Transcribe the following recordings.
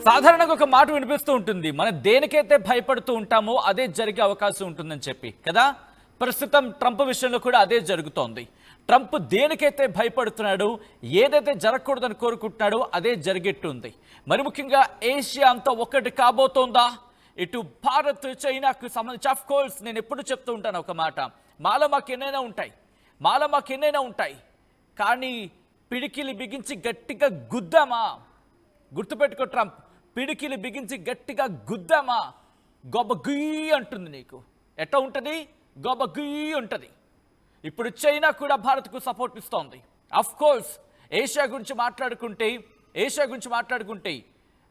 సాధారణంగా ఒక మాట వినిపిస్తూ ఉంటుంది, మనం దేనికైతే భయపడుతూ ఉంటామో అదే జరిగే అవకాశం ఉంటుందని చెప్పి కదా. ప్రస్తుతం ట్రంప్ విషయంలో కూడా అదే జరుగుతోంది. ట్రంప్ దేనికైతే భయపడుతున్నాడు, ఏదైతే జరగకూడదని కోరుకుంటున్నాడో అదే జరిగేట్టుంది. మరి ముఖ్యంగా ఏషియా అంతా ఒక్కటి కాబోతోందా? ఇటు భారత్ చైనాకు సంబంధించి ఆఫ్ కోర్స్ నేను ఎప్పుడు చెప్తూ ఉంటాను ఒక మాట, మాలో మాకు ఎన్నైనా ఉంటాయి కానీ పిడికిలి బిగించి గట్టిగా గుద్దామా? గుర్తుపెట్టుకో ట్రంప్, పిడికిలి బిగించి గట్టిగా గుద్దామా గొబ్బగుయ్యి అంటుంది. నీకు ఎట్లా ఉంటుంది? గొబ్బగుయ్యి ఉంటుంది. ఇప్పుడు చైనా కూడా భారత్కు సపోర్ట్ ఇస్తోంది. అఫ్ కోర్స్ ఏషియా గురించి మాట్లాడుకుంటే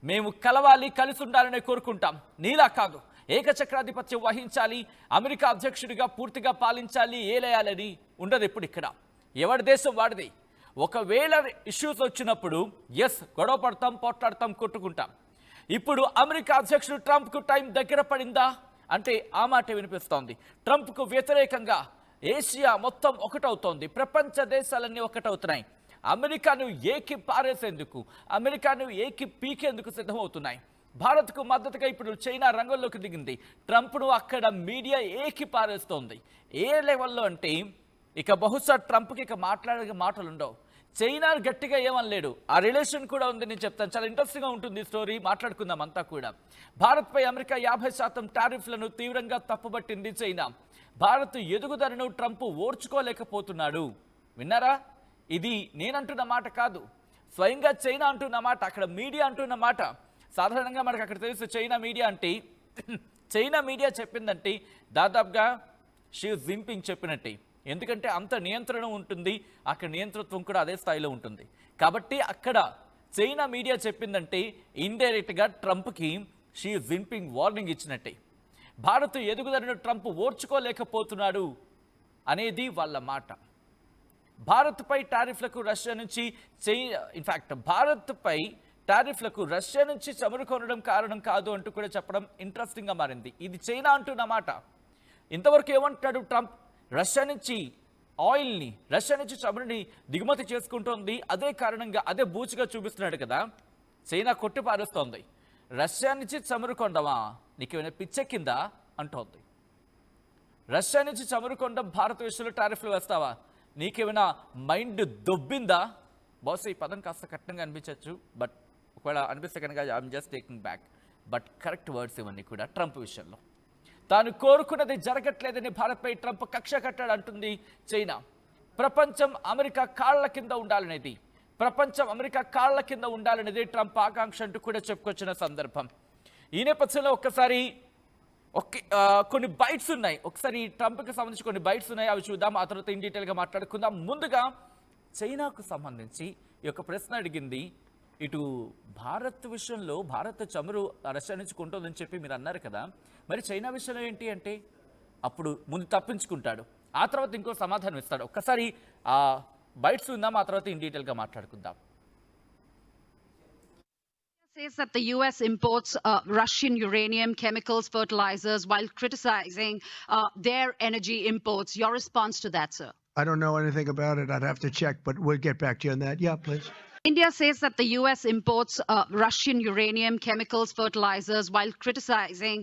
మేము కలవాలి, కలిసి ఉండాలని కోరుకుంటాం. నీలా కాదు, ఏకచక్రాధిపత్యం వహించాలి, అమెరికా అధ్యక్షుడిగా పూర్తిగా పాలించాలి, ఏలేయాలని ఉండదు. ఇప్పుడు ఇక్కడ ఎవరి దేశం వాడిది. ఒకవేళ ఇష్యూస్ వచ్చినప్పుడు గొడవ పడతాం, పోట్లాడతాం, కొట్టుకుంటాం. ఇప్పుడు అమెరికా అధ్యక్షుడు ట్రంప్కు టైం దగ్గర పడిందా అంటే ఆ మాట వినిపిస్తోంది. ట్రంప్కు వ్యతిరేకంగా ఏషియా మొత్తం ఒకటవుతోంది, ప్రపంచ దేశాలన్నీ ఒకటవుతున్నాయి. అమెరికాను ఏకి పారేసేందుకు, అమెరికాను ఏకి పీకేందుకు సిద్ధమవుతున్నాయి. భారత్కు మద్దతుగా ఇప్పుడు చైనా రంగంలోకి దిగింది. ట్రంప్ను అక్కడ మీడియా ఏకి పారేస్తోంది. ఏ లెవెల్లో అంటే ఇక బహుశా ట్రంప్కి ఇక మాట్లాడే మాటలు ఉండవు. చైనా గట్టిగా ఏమనలేడు, ఆ రిలేషన్ కూడా ఉంది. నేను చెప్తాను, చాలా ఇంట్రెస్టింగ్గా ఉంటుంది స్టోరీ, మాట్లాడుకుందాం అంతా కూడా. భారత్పై అమెరికా 50% టారిఫ్లను తీవ్రంగా తప్పుబట్టింది చైనా. భారత్ ఎదుగుదలను ట్రంప్ ఓర్చుకోలేకపోతున్నాడు. విన్నారా? ఇది నేనంటున్న మాట కాదు, స్వయంగా చైనా అంటున్న మాట, అక్కడ మీడియా అంటున్న మాట. సాధారణంగా మనకు అక్కడ తెలుసు చైనా మీడియా అంటే, చైనా మీడియా చెప్పిందంటే దాదాపుగా షీ జిన్పింగ్ చెప్పినట్టే. ఎందుకంటే అంత నియంత్రణ ఉంటుంది, అక్కడ నియంతృత్వం కూడా అదే స్థాయిలో ఉంటుంది. కాబట్టి అక్కడ చైనా మీడియా చెప్పిందంటే ఇండైరెక్ట్గా ట్రంప్కి షీ జిన్పింగ్ వార్నింగ్ ఇచ్చినట్టే. భారత్ ఎదుగుదలను ట్రంప్ ఓర్చుకోలేకపోతున్నాడు అనేది వాళ్ళ మాట. భారత్పై టారిఫ్లకు రష్యా నుంచి భారత్పై టారిఫ్లకు రష్యా నుంచి చమురు కొనడం కారణం కాదు అంటూ కూడా చెప్పడం ఇంట్రెస్టింగ్గా మారింది. ఇది చైనా అంటున్న మాట. ఇంతవరకు ఏమంటాడు ట్రంప్? రష్యా నుంచి ఆయిల్ని, రష్యా నుంచి చమురుని దిగుమతి చేసుకుంటోంది, అదే కారణంగా అదే బూచిగా చూపిస్తున్నాడు కదా. చైనా కొట్టి పారేస్తోంది, రష్యా నుంచి చమురు కొండమా, నీకేమైనా పిచ్చెక్కిందా అంటోంది. రష్యా నుంచి చమురు కొండ భారత విషయంలో టారిఫ్లు వేస్తావా, నీకేమైనా మైండ్ దొబ్బిందా? బహుశా ఈ పదం కాస్త కఠినంగా అనిపించవచ్చు, బట్ ఒకవేళ అనిపిస్తే కనుక I'm just taking back. But correct words ఇవన్నీ కూడా ట్రంప్ విషయంలో. తాను కోరుకున్నది జరగట్లేదని భారత్పై ట్రంప్ కక్ష కట్టాడు అంటుంది చైనా. ప్రపంచం అమెరికా కాళ్ల కింద ఉండాలనేది ట్రంప్ ఆకాంక్ష అంటూ కూడా చెప్పుకొచ్చిన సందర్భం. ఈ నేపథ్యంలో కొన్ని బైట్స్ ఉన్నాయి. ఒకసారి ట్రంప్కి సంబంధించి కొన్ని బైట్స్ ఉన్నాయి, అవి చూద్దాం. ఆ తర్వాత ఇన్ డీటెయిల్గా మాట్లాడుకుందాం. ముందుగా చైనాకు సంబంధించి ఈ యొక్క ప్రశ్న అడిగింది. ఇటు భారత్ విషయంలో భారత్ చమురు రష్యా నుంచి కొంటుందని చెప్పి మీరు అన్నారు కదా, మరి చైనా విషయంలో ఏంటి అంటే అప్పుడు ముందు తప్పించుకుంటాడు, ఆ తర్వాత ఇంకో సమాధానం ఇస్తాడు. ఒక్కసారి ఆ బైట్స్ ఉందాం, ఆ తర్వాత ఇన్ డీటెయిల్గా మాట్లాడుకుందాం. Says that the US imports Russian uranium, chemicals, fertilizers while criticizing their energy imports. Your response to that, sir? I don't know anything about it. I'd have to check, but we'll get back to you on that. Yeah, please. India says that the US imports Russian uranium, chemicals, fertilizers while criticizing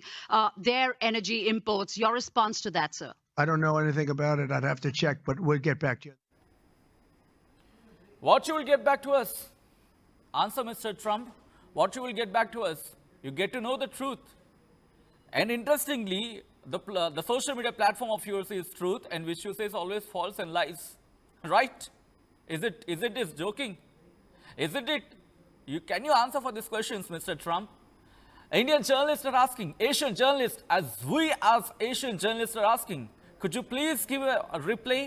their energy imports. Your response to that, sir? I don't know anything about it. I'd have to check, but we'll get back to you. What you will get back to us? Answer, Mr. Trump. What you will get back to us? You get to know the truth. And interestingly, the social media platform of yours is Truth, and which you say is always false and lies. Right? Is it joking? Isn't it? Can you answer for these questions, Mr. Trump? Indian journalists are asking, Asian journalists, as Asian journalists are asking, could you please give a reply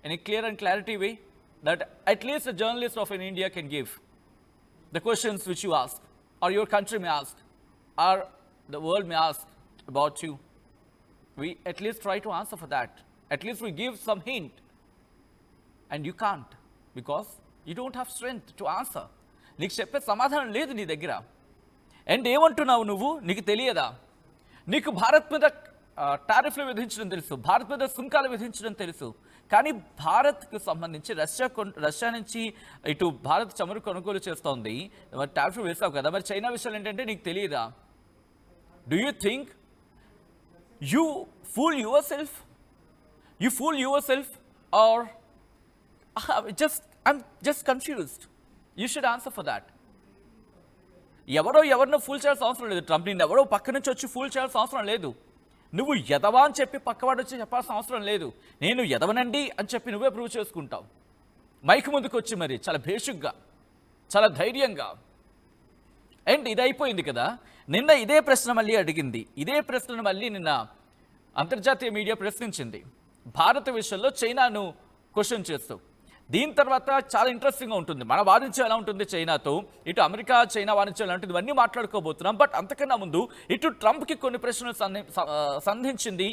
in a clear and clarity way that at least a journalist of in India can give? The questions which you ask, or your country may ask, or the world may ask about you. We at least try to answer for that. At least we give some hint. And you can't, because you don't have strength to answer. నీకు చెప్పే సమాధానం లేదు నీ దగ్గర. And ఏమంటున్నావు నువ్వు? నీకు తెలియదా? నీకు భారత్ మీద టారిఫ్లు విధించడం తెలుసు, భారత్ మీద సుంకాలు విధించడం తెలుసు. కానీ భారత్కు సంబంధించి రష్యా నుంచి ఇటు భారత్ చమురు కొనుగోలు చేస్తోంది, మరి టారిఫ్లు వేసావు కదా, మరి చైనా విషయాలు ఏంటంటే నీకు తెలియదా? Do you think you fool your self? You fool yourself, or I'm just confused. You should answer for that. ఎవరినో ఫూల్ చేయాల్సిన అవసరం లేదు. ట్రంప్ నిన్ను ఎవరో పక్క నుంచి వచ్చి ఫూల్ చేయాల్సిన అవసరం లేదు. నువ్వు ఎదవా అని చెప్పి పక్కవాడు వచ్చి చెప్పాల్సిన అవసరం లేదు. నేను ఎదవనండి అని చెప్పి నువ్వే ప్రూవ్ చేసుకుంటావు. మైక్ ముందుకు వచ్చి మరి చాలా భేషుగ్గా, చాలా ధైర్యంగా. అండ్ ఇది అయిపోయింది కదా, నిన్న ఇదే ప్రశ్న మళ్ళీ అడిగింది. ఇదే ప్రశ్నను మళ్ళీ నిన్న అంతర్జాతీయ మీడియా ప్రశ్నించింది, భారత విషయంలో చైనాను క్వశ్చన్ చేస్తూ. దీని తర్వాత చాలా ఇంట్రెస్టింగ్గా ఉంటుంది. మన వాణిజ్యం ఎలా ఉంటుంది చైనాతో, ఇటు అమెరికా చైనా వాణిజ్యం ఎలా ఉంటుంది, ఇవన్నీ మాట్లాడుకోబోతున్నాం. బట్ అంతకన్నా ముందు ఇటు ట్రంప్కి కొన్ని ప్రశ్నలు సంధించింది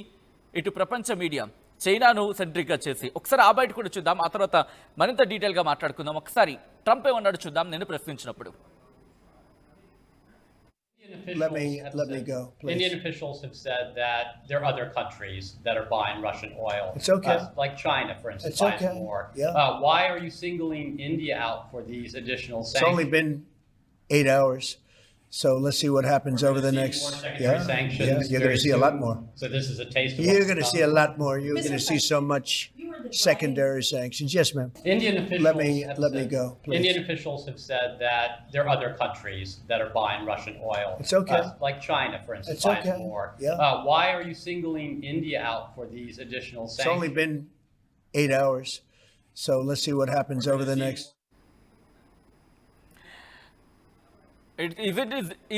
ఇటు ప్రపంచ మీడియా, చైనాను సెంట్రిక్గా చేసి. ఒకసారి ఆ బయట కూడా చూద్దాం, ఆ తర్వాత మరింత డీటెయిల్గా మాట్లాడుకుందాం. ఒకసారి ట్రంప్ ఏమన్నాడు చూద్దాం నేను ప్రశ్నించినప్పుడు. Let me go, please. Indian officials have said that there are other countries that are buying Russian oil. It's okay. Like China, for instance, It's buys okay. more. Yeah. Why are you singling India out for these additional It's sanctions? only been 8 hours, so let's see what happens over the next. More secondary sanctions You're going to see a lot more. So this is a taste of You're what's going to to see a come. lot more. You're going to see so much secondary sanctions. Yes, ma'am. Indian officials Let me have go, please. Indian officials have said that there are other countries that are buying Russian oil. It's okay. Like China, for instance, It's buys okay. more. Yeah. Why are you singling India out for these additional It's sanctions? only been 8 hours, so let's see what happens over the next.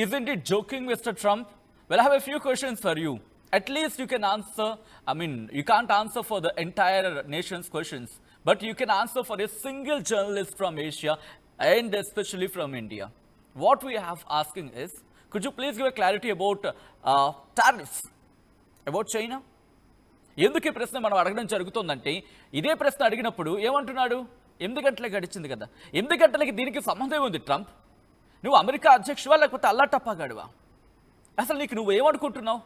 Isn't it joking, Mr. Trump? Well, I have a few questions for you. At least you can answer, I mean, you can't answer for the entire nation's questions, but you can answer for a single journalist from Asia and especially from India. What we have asking is, could you please give a clarity about tariffs, about China? ఎందుకు ఈ ప్రశ్న మనం అడగడం జరుగుతుందంటే, ఇదే ప్రశ్న అడిగినప్పుడు ఏమంటున్నాడు, 8 గంటలకి గడిచింది కదా, 8 గంటలకి దీనికి సంబంధం ఉంది ట్రంప్? నువ్వు అమెరికా అధ్యక్షువా లేకపోతే అల్లాటప్పగాడువా? అసలు నీకు నువ్వు ఏమనుకుంటున్నావు?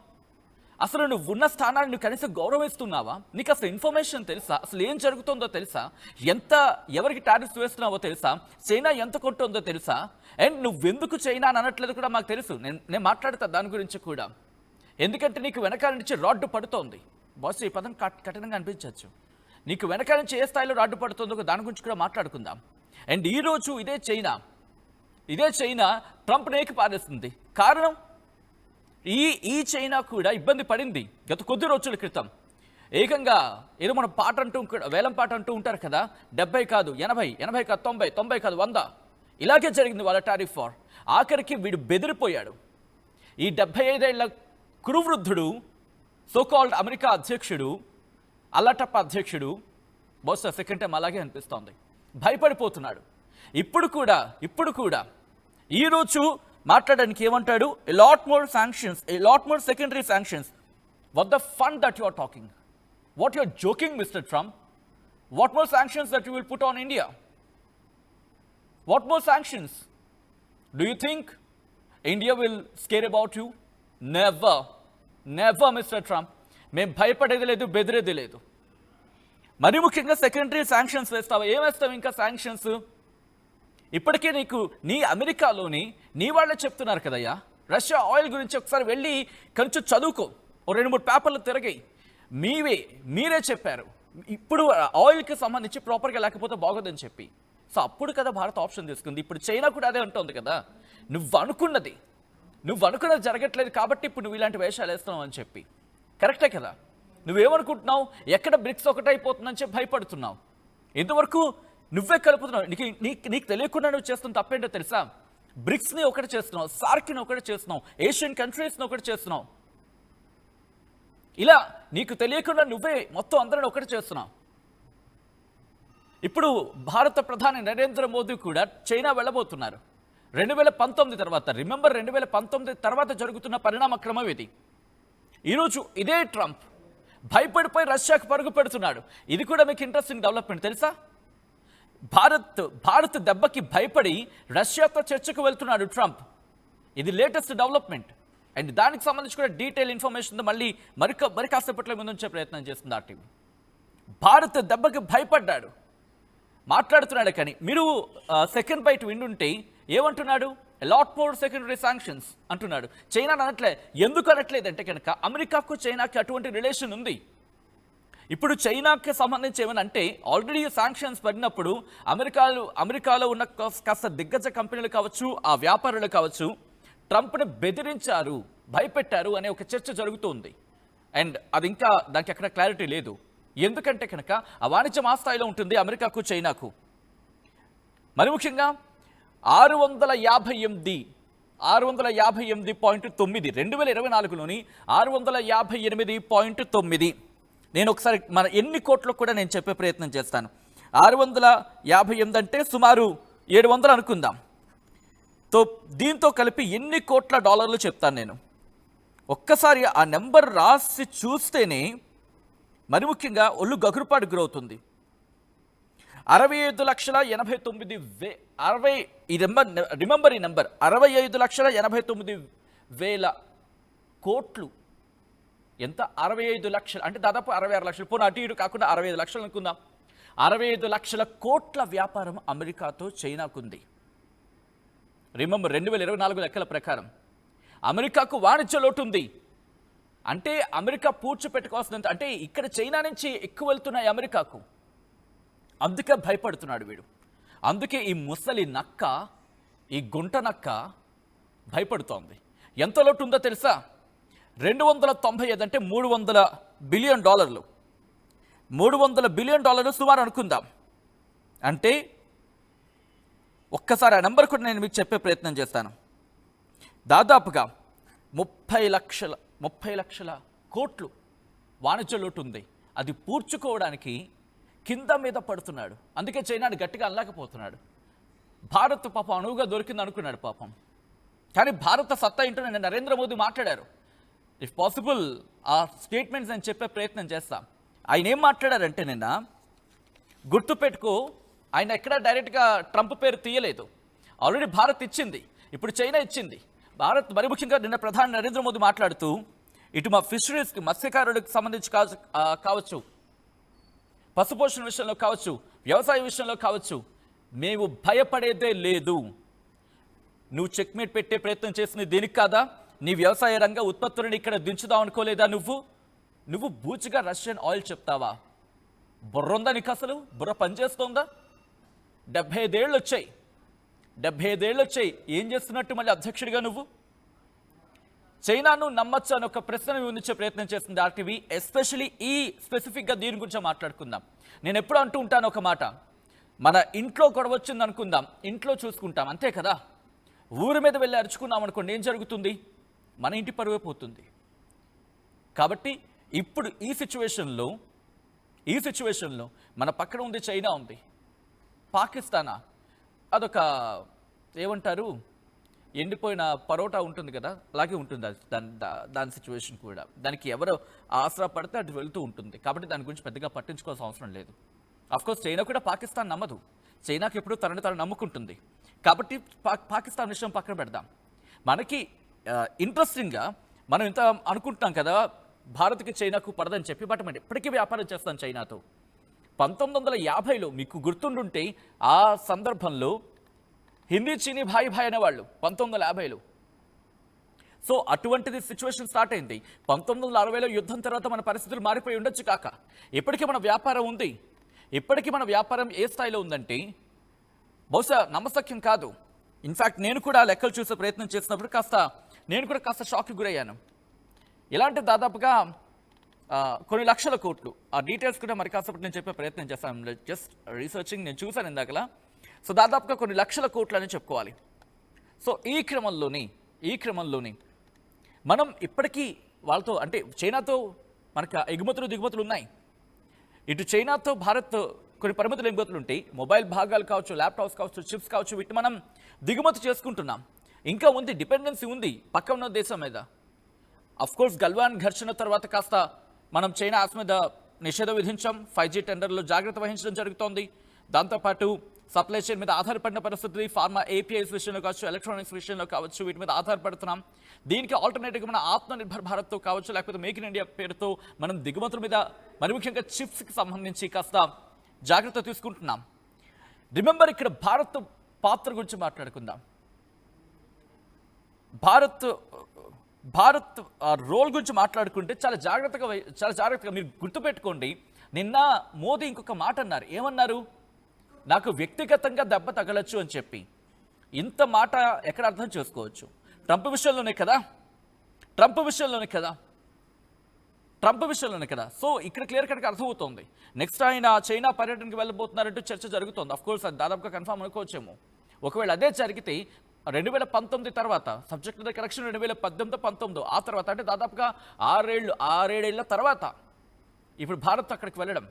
అసలు నువ్వు ఉన్న స్థానాన్ని నువ్వు కనీసం గౌరవిస్తున్నావా? నీకు అసలు ఇన్ఫర్మేషన్ తెలుసా? అసలు ఏం జరుగుతుందో తెలుసా? ఎవరికి టారిఫ్స్ వేస్తున్నావో తెలుసా? చైనా ఎంత కొంటుందో తెలుసా? అండ్ నువ్వెందుకు చైనా అని అనట్లేదు కూడా మాకు తెలుసు. నేను మాట్లాడతా దాని గురించి కూడా. ఎందుకంటే నీకు వెనకాల నుంచి రాడ్డు పడుతోంది. బాస్, ఈ పదం కఠినంగా అనిపించవచ్చు. నీకు వెనకాల నుంచి ఏ స్థాయిలో రాడ్డు పడుతుందో దాని గురించి కూడా మాట్లాడుకుందాం. అండ్ ఈరోజు ఇదే చైనా ట్రంప్ని ఏకి పారేస్తుంది. కారణం, ఈ చైనా కూడా ఇబ్బంది పడింది గత కొద్ది రోజుల క్రితం. ఏకంగా ఏదో మన పాట అంటూ వేలం పాట అంటూ ఉంటారు కదా, 70 కాదు 80, 80 కాదు 90, 90 కాదు 100, ఇలాగే జరిగింది వాళ్ళ టారిఫ్ వార్. ఆఖరికి వీడు బెదిరిపోయాడు. ఈ 75 ఏళ్ల కురువృద్ధుడు, సోకాల్డ్ అమెరికా అధ్యక్షుడు, అల్లటప్ప అధ్యక్షుడు, బహుశా సెకండ్ టైం అలాగే అనిపిస్తోంది, భయపడిపోతున్నాడు. ఇప్పుడు కూడా ఈరోజు మాట్లాడడానికి ఏమంటాడు, a lot more sanctions, a lot more secondary sanctions. What the fun that you are talking? What you are joking, Mr. Trump? What more sanctions that you will put on India? What more sanctions? Do you think India will scare about you? Never, Mr. Trump. మేము భయపడేది లేదు, బెదిరేది లేదు. మరి ముఖ్యంగా secondary sanctions వేస్తావా? ఏం వేస్తావు ఇంకా శాంక్షన్స్? ఇప్పటికే నీకు నీ అమెరికాలోని నీ వాళ్ళే చెప్తున్నారు కదయ్యా, రష్యా ఆయిల్ గురించి ఒకసారి వెళ్ళి కొంచెం చదువుకో, 2-3 పేపర్లు తిరగాయి. మీరే చెప్పారు ఇప్పుడు ఆయిల్కి సంబంధించి ప్రాపర్గా లేకపోతే బాగోదని చెప్పి. సో అప్పుడు కదా భారత్ ఆప్షన్ తీసుకుంది. ఇప్పుడు చైనా కూడా అదే అంటుంది కదా, నువ్వు అనుకున్నది జరగట్లేదు కాబట్టి ఇప్పుడు నువ్వు ఇలాంటి వేషాలు వేస్తున్నావు అని చెప్పి. కరెక్టే కదా? నువ్వేమనుకుంటున్నావు, ఎక్కడ బ్రిక్స్ ఒకటైపోతుందని చెప్పి భయపడుతున్నావు. ఇంతవరకు నువ్వే కలుపుతున్నావు. నీకు తెలియకుండా నువ్వు చేస్తున్న తప్పేంటో తెలుసా? బ్రిక్స్ని ఒకటి చేస్తున్నావు, సార్క్ని ఒకటి చేస్తున్నావు, ఏషియన్ కంట్రీస్ని ఒకటి చేస్తున్నావు. ఇలా నీకు తెలియకుండా నువ్వే మొత్తం అందరిని ఒకటి చేస్తున్నావు. ఇప్పుడు భారత ప్రధాని నరేంద్ర మోదీ కూడా చైనా వెళ్ళబోతున్నారు 2019 తర్వాత. రిమెంబర్, 2019 తర్వాత జరుగుతున్న పరిణామక్రమం ఇది. ఈరోజు ఇదే ట్రంప్ భయపడిపోయి రష్యాకు పరుగు పెడుతున్నాడు. ఇది కూడా మీకు ఇంట్రెస్టింగ్ డెవలప్మెంట్ తెలుసా? భారత్ దెబ్బకి భయపడి రష్యాతో చర్చకు వెళ్తున్నాడు ట్రంప్. ఇది లేటెస్ట్ డెవలప్మెంట్. అండ్ దానికి సంబంధించి కూడా డీటెయిల్ ఇన్ఫర్మేషన్ మళ్ళీ మరి కాసేపట్లో ముందుంచే ప్రయత్నం చేస్తుంది ఆర్టీవీ. భారత్ దెబ్బకి భయపడ్డాడు, మాట్లాడుతున్నాడు. కానీ మీరు సెకండ్ బైట్ వింటుంటే ఏమంటున్నాడు? లాట్ మోర్ సెకండరీ శాంక్షన్స్ అంటున్నాడు. చైనా అనట్లే. ఎందుకు అనట్లేదంటే కనుక అమెరికాకు చైనాకి అటువంటి రిలేషన్ ఉంది. ఇప్పుడు చైనాకి సంబంధించి ఏమైనా అంటే ఆల్రెడీ శాంక్షన్స్ పడినప్పుడు అమెరికాలో ఉన్న కాస్త దిగ్గజ కంపెనీలు కావచ్చు, ఆ వ్యాపారులు కావచ్చు, ట్రంప్ని బెదిరించారు, భయపెట్టారు అనే ఒక చర్చ జరుగుతుంది. అండ్ అది ఇంకా దానికి అక్కడ క్లారిటీ లేదు. ఎందుకంటే కనుక ఆ వాణిజ్యం ఆ స్థాయిలో ఉంటుంది అమెరికాకు చైనాకు. మరి ముఖ్యంగా 658.9 2024లోని 658.9. నేను ఒకసారి మన ఎన్ని కోట్లకు కూడా నేను చెప్పే ప్రయత్నం చేస్తాను. 658 అంటే సుమారు 700 అనుకుందాం. దీంతో కలిపి ఎన్ని కోట్ల డాలర్లు చెప్తాను నేను. ఒక్కసారి ఆ నెంబర్ రాసి చూస్తేనే మరి ముఖ్యంగా ఒళ్ళు గగురుపాటు గురవుతుంది. 65,89,000 రిమెంబర్ ఈ నెంబర్ 65,89,000 కోట్లు. ఎంత? 65 లక్షలు అంటే దాదాపు 66 లక్షలు. పోనీ అటు ఇటు కాకుండా 65 లక్షలు అనుకుందాం. 65 లక్షల కోట్ల వ్యాపారం అమెరికాతో చైనాకుంది. రిమెంబర్ 2024 లెక్కల ప్రకారం అమెరికాకు వాణిజ్య లోటు ఉంది. అంటే అమెరికా పూడ్చిపెట్టుకోవాల్సినంత, అంటే ఇక్కడ చైనా నుంచి ఎక్కువ వెళ్తున్నాయి అమెరికాకు. అందుకే భయపడుతున్నాడు వీడు. అందుకే ఈ ముసలి నక్క, ఈ గుంట నక్క భయపడుతోంది. ఎంత లోటు ఉందో తెలుసా? 295 అంటే $300 బిలియన్. $300 బిలియన్ సుమారు అనుకుందాం. అంటే ఒక్కసారి ఆ నెంబర్ కూడా నేను మీకు చెప్పే ప్రయత్నం చేస్తాను. దాదాపుగా 30 లక్షల కోట్లు వాణిజ్య లోటు ఉంది. అది పూడ్చుకోవడానికి కింద మీద పడుతున్నాడు. అందుకే చైనాని గట్టిగా అనలేకపోతున్నాడు. భారత్ పాపం అణువుగా దొరికింది అనుకున్నాడు పాపం. కానీ భారత సత్తా ఏంటో నిన్న నరేంద్ర మోదీ మాట్లాడారు. ఇఫ్ పాసిబుల్ ఆ స్టేట్మెంట్స్ నేను చెప్పే ప్రయత్నం చేస్తాం. ఆయన ఏం మాట్లాడారంటే నిన్న గుర్తుపెట్టుకో, ఆయన ఎక్కడ డైరెక్ట్గా ట్రంప్ పేరు తీయలేదు. ఆల్రెడీ భారత్ ఇచ్చింది, ఇప్పుడు చైనా ఇచ్చింది. భారత్ మరి ముఖ్యంగా నిన్న ప్రధాని నరేంద్ర మోదీ మాట్లాడుతూ ఇటు మా ఫిషరీస్కి, మత్స్యకారులకు సంబంధించి కావచ్చు, పశుపోషణ విషయంలో కావచ్చు, వ్యవసాయ విషయంలో కావచ్చు, మేము భయపడేదే లేదు. నువ్వు చెక్మేట్ పెట్టే ప్రయత్నం చేసింది దీనికి కాదా? నీ వ్యవసాయ రంగ ఉత్పత్తులను ఇక్కడ దించుదాం అనుకోలేదా? నువ్వు బూచిగా రష్యన్ ఆయిల్ చెప్తావా? బుర్ర ఉందా నీకు? అసలు బుర్ర పనిచేస్తోందా? 75 ఏళ్ళు వచ్చాయి. ఏం చేస్తున్నట్టు మళ్ళీ అధ్యక్షుడిగా నువ్వు? చైనాను నమ్మచ్చు అని ఒక ప్రశ్న ఉంచే ప్రయత్నం చేస్తుంది ఆర్టీవీ. ఎస్పెషలీ ఈ స్పెసిఫిక్గా దీని గురించి మాట్లాడుకుందాం. నేను ఎప్పుడు అంటూ ఉంటాను ఒక మాట, మన ఇంట్లో గొడవ వచ్చింది అనుకుందాం, ఇంట్లో చూసుకుంటాం అంతే కదా. ఊరి మీద వెళ్ళి అరుచుకున్నాం అనుకోండి, ఏం జరుగుతుంది? మన ఇంటి పరువే పోతుంది. కాబట్టి ఇప్పుడు ఈ సిచ్యువేషన్లో మన పక్కన ఉంది చైనా ఉంది, పాకిస్తానా అదొక ఏమంటారు, ఎండిపోయిన పరోటా ఉంటుంది కదా, అలాగే ఉంటుంది దాని సిచ్యువేషన్ కూడా. దానికి ఎవరో ఆసరా పడితే అటు వెళ్తూ ఉంటుంది. కాబట్టి దాని గురించి పెద్దగా పట్టించుకోవాల్సిన అవసరం లేదు. అఫ్కోర్స్ చైనా కూడా పాకిస్తాన్ నమ్మదు. చైనాకి ఎప్పుడు తనని నమ్ముకుంటుంది. కాబట్టి పాకిస్తాన్ విషయం పక్కన పెడదాం. మనకి ఇంట్రెస్టింగ్గా మనం ఇంత అనుకుంటున్నాం కదా, భారత్కి చైనాకు పడదని చెప్పి. బట్ మనం ఎప్పటికీ వ్యాపారం చేస్తాం చైనాతో. 1950లో మీకు గుర్తుండుంటే ఆ సందర్భంలో హిందీ చీనీ భాయ్ అనేవాళ్ళు 1950లో. సో అటువంటిది సిచ్యువేషన్ స్టార్ట్ అయింది. 1960లో యుద్ధం తర్వాత మన పరిస్థితులు మారిపోయి ఉండొచ్చు కాక ఇప్పటికీ మన వ్యాపారం ఉంది. ఇప్పటికీ మన వ్యాపారం ఏ స్థాయిలో ఉందంటే బహుశా నమ్మశక్యం కాదు. ఇన్ఫ్యాక్ట్ నేను కూడా లెక్కలు చూసే ప్రయత్నం చేసినప్పుడు నేను కూడా కాస్త షాక్కి గురయ్యాను. ఇలాంటి దాదాపుగా కొన్ని లక్షల కోట్లు. ఆ డీటెయిల్స్ కూడా మరి కాసేపటి నేను చెప్పే ప్రయత్నం చేస్తాను. జస్ట్ రీసెర్చింగ్ నేను చూశాను ఇందాకలా. సో దాదాపుగా కొన్ని లక్షల కోట్లు అని చెప్పుకోవాలి. సో ఈ క్రమంలోని మనం ఇప్పటికీ వాళ్ళతో అంటే చైనాతో మనకు ఎగుమతులు దిగుమతులు ఉన్నాయి. ఇటు చైనాతో భారత్ కొన్ని పరిమితులు ఎగుమతులు ఉంటాయి. మొబైల్ భాగాలు కావచ్చు, ల్యాప్టాప్స్ కావచ్చు, చిప్స్ కావచ్చు, వీటిని మనం దిగుమతి చేసుకుంటున్నాం. ఇంకా ఉంది, డిపెండెన్సీ ఉంది పక్క ఉన్న దేశం మీద. అఫ్కోర్స్ గల్వాన్ ఘర్షణ తర్వాత కాస్త మనం చైనా యాప్స్ మీద నిషేధం విధించాం. 5G టెండర్లో జాగ్రత్త వహించడం జరుగుతోంది. దాంతోపాటు సప్లై చైన్ మీద ఆధారపడిన పరిస్థితి, ఫార్మా ఏపీఐస్ విషయంలో కావచ్చు, ఎలక్ట్రానిక్స్ విషయంలో కావచ్చు, వీటి మీద ఆధారపడుతున్నాం. దీనికి ఆల్టర్నేటివ్గా మన ఆత్మనిర్భర్ భారత్తో కావచ్చు, లేకపోతే మేక్ ఇన్ ఇండియా పేరుతో మనం దిగుమతుల మీద మరి ముఖ్యంగా చిప్స్కి సంబంధించి కాస్త జాగ్రత్త తీసుకుంటున్నాం. రిమెంబర్, ఇక్కడ భారత్ పాత్ర గురించి మాట్లాడుకుందాం. భారత్ రోల్ గురించి మాట్లాడుకుంటే చాలా జాగ్రత్తగా మీరు గుర్తుపెట్టుకోండి. నిన్న మోదీ ఇంకొక మాట అన్నారు. ఏమన్నారు? నాకు వ్యక్తిగతంగా దెబ్బ తగలచ్చు అని చెప్పి. ఇంత మాట ఎక్కడ అర్థం చేసుకోవచ్చు? ట్రంప్ విషయంలోనే కదా. సో ఇక్కడ క్లియర్ కట్గా అర్థమవుతోంది. నెక్స్ట్ ఆయన చైనా పర్యటనకి వెళ్ళబోతున్నారంటూ చర్చ జరుగుతోంది. అఫ్కోర్స్ అది దాదాపుగా కన్ఫర్మ్ అనుకోవచ్చేమో. ఒకవేళ అదే జరిగితే 2019 తర్వాత, సబ్జెక్ట్ ద కరెక్షన్ 2018-19, ఆ తర్వాత అంటే దాదాపుగా 6-7 తర్వాత ఇప్పుడు భారత్ అక్కడికి వెళ్ళడం.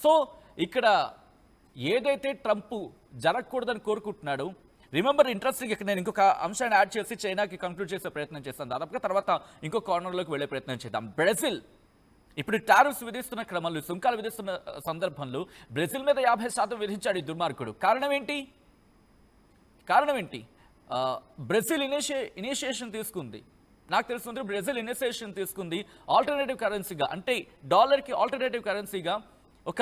సో ఇక్కడ ఏదైతే ట్రంప్ జరగకూడదని కోరుకుంటున్నాడు. రిమెంబర్, ఇంట్రెస్టింగ్, ఇక్కడ నేను ఇంకొక అంశాన్ని యాడ్ చేసి చైనాకి కంక్లూడ్ చేసే ప్రయత్నం చేస్తాను. దాదాపుగా తర్వాత ఇంకో కార్నర్లోకి వెళ్ళే ప్రయత్నం చేద్దాం. బ్రెజిల్ ఇప్పుడు టారిఫ్స్ విధిస్తున్న క్రమంలో, సుంకాలు విధిస్తున్న సందర్భంలో బ్రెజిల్ మీద 50% విధించాడు ఈ దుర్మార్గుడు. కారణం ఏంటి? బ్రెజిల్ ఇనిషియేషన్ తీసుకుంది. నాకు తెలిసినంత బ్రెజిల్ ఇనిషియేషన్ తీసుకుంది ఆల్టర్నేటివ్ కరెన్సీగా, అంటే డాలర్కి ఆల్టర్నేటివ్ కరెన్సీగా ఒక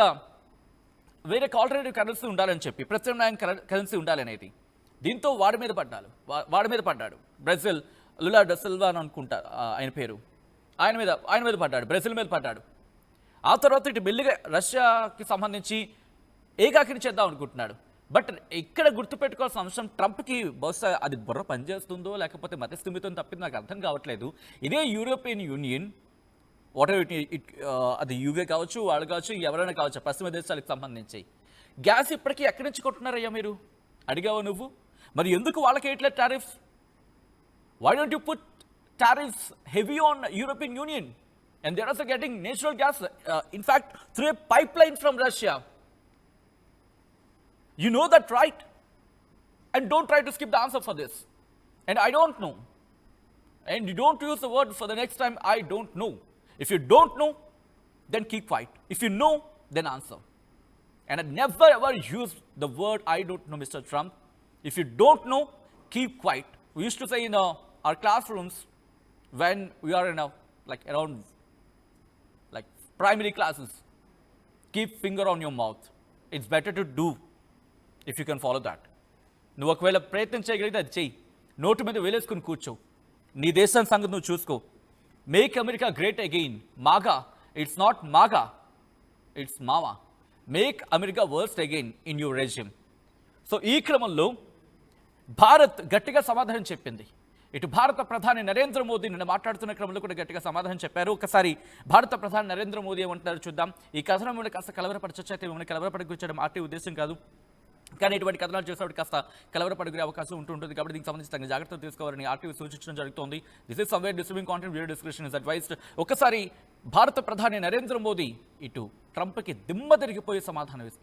వేరే ఆల్టర్నేటివ్ కరెన్సీ ఉండాలని చెప్పి, ప్రత్యామ్నాయం కరెన్సీ ఉండాలనేది. దీంతో వాడి మీద పడ్డాడు. బ్రెజిల్ లులా డా సిల్వా అని అనుకుంటా ఆయన పేరు. ఆయన మీద పడ్డాడు, బ్రెజిల్ మీద పడ్డాడు. ఆ తర్వాత ఇటు మెల్లిగా రష్యాకి సంబంధించి ఏకాకిని చేద్దాం అనుకుంటున్నాడు. బట్ ఇక్కడ గుర్తుపెట్టుకోవాల్సిన అంశం, ట్రంప్కి బహుశా అది బుర్ర పనిచేస్తుందో లేకపోతే మతస్థిమితం తప్పింది నాకు అర్థం కావట్లేదు. ఇదే యూరోపియన్ యూనియన్, అది యూకే కావచ్చు, వాళ్ళు కావచ్చు, ఎవరైనా కావచ్చు, పశ్చిమ దేశాలకు సంబంధించి గ్యాస్ ఇప్పటికీ ఎక్కడి నుంచి కొంటున్నారయ్యా మీరు? అడిగావా నువ్వు? మరి ఎందుకు వాళ్ళకి వేయట్లేదు tariffs? Why don't you put tariffs heavy on European Union? And they are also getting natural gas, in fact through a pipe line from Russia. You know that, right? And don't try to skip the answer for this. And I don't know. And you don't use the word for the next time, I don't know. If you don't know, then keep quiet. If you know, then answer. And I never ever use the word I don't know, Mr. Trump. If you don't know, keep quiet. We used to say in our classrooms when we are in around primary classes, keep finger on your mouth. It's better to do if you can follow that. నువ్వు ఒకవేళ ప్రయత్నం చేయగలిగితే అది చెయ్యి. Note మీద వేలేసుకుని కూర్చో. నీ దేశం సంగతి నువ్వు చూసుకో. Make America great again. MAGA, it's not MAGA, it's మావా. Make America worst again in your resume. So ఈ క్రమంలో భారత్ గట్టిగా సమాధానం చెప్పింది. ఇటు భారత ప్రధాని నరేంద్ర మోదీ నిన్న మాట్లాడుతున్న క్రమంలో కూడా గట్టిగా సమాధానం చెప్పారు. ఒకసారి భారత ప్రధాని నరేంద్ర మోదీ ఏమంటున్నారు చూద్దాం. ఈ కథనం మీద కాస్త కలవరపరచొచ్చు. అయితే మిమ్మల్ని కలవరపడగొచ్చడం ఆర్టీ ఉద్దేశం కాదు, కానీ ఇటువంటి కథనాలు చేసేవాడు కాస్త కలవరపడుకునే అవకాశం ఉంటుంది. కాబట్టి దీనికి సంబంధించి తగిన జాగ్రత్తలు తీసుకోవాలని ఆర్టీవీ సూచించడం జరుగుతోంది. This is somewhere disturbing content, video description is advised. ఒకసారి భారత ప్రధాని నరేంద్ర మోదీ ఇటు ట్రంప్కి దిమ్మ తిరిగిపోయే సమాధానం ఇస్తారు.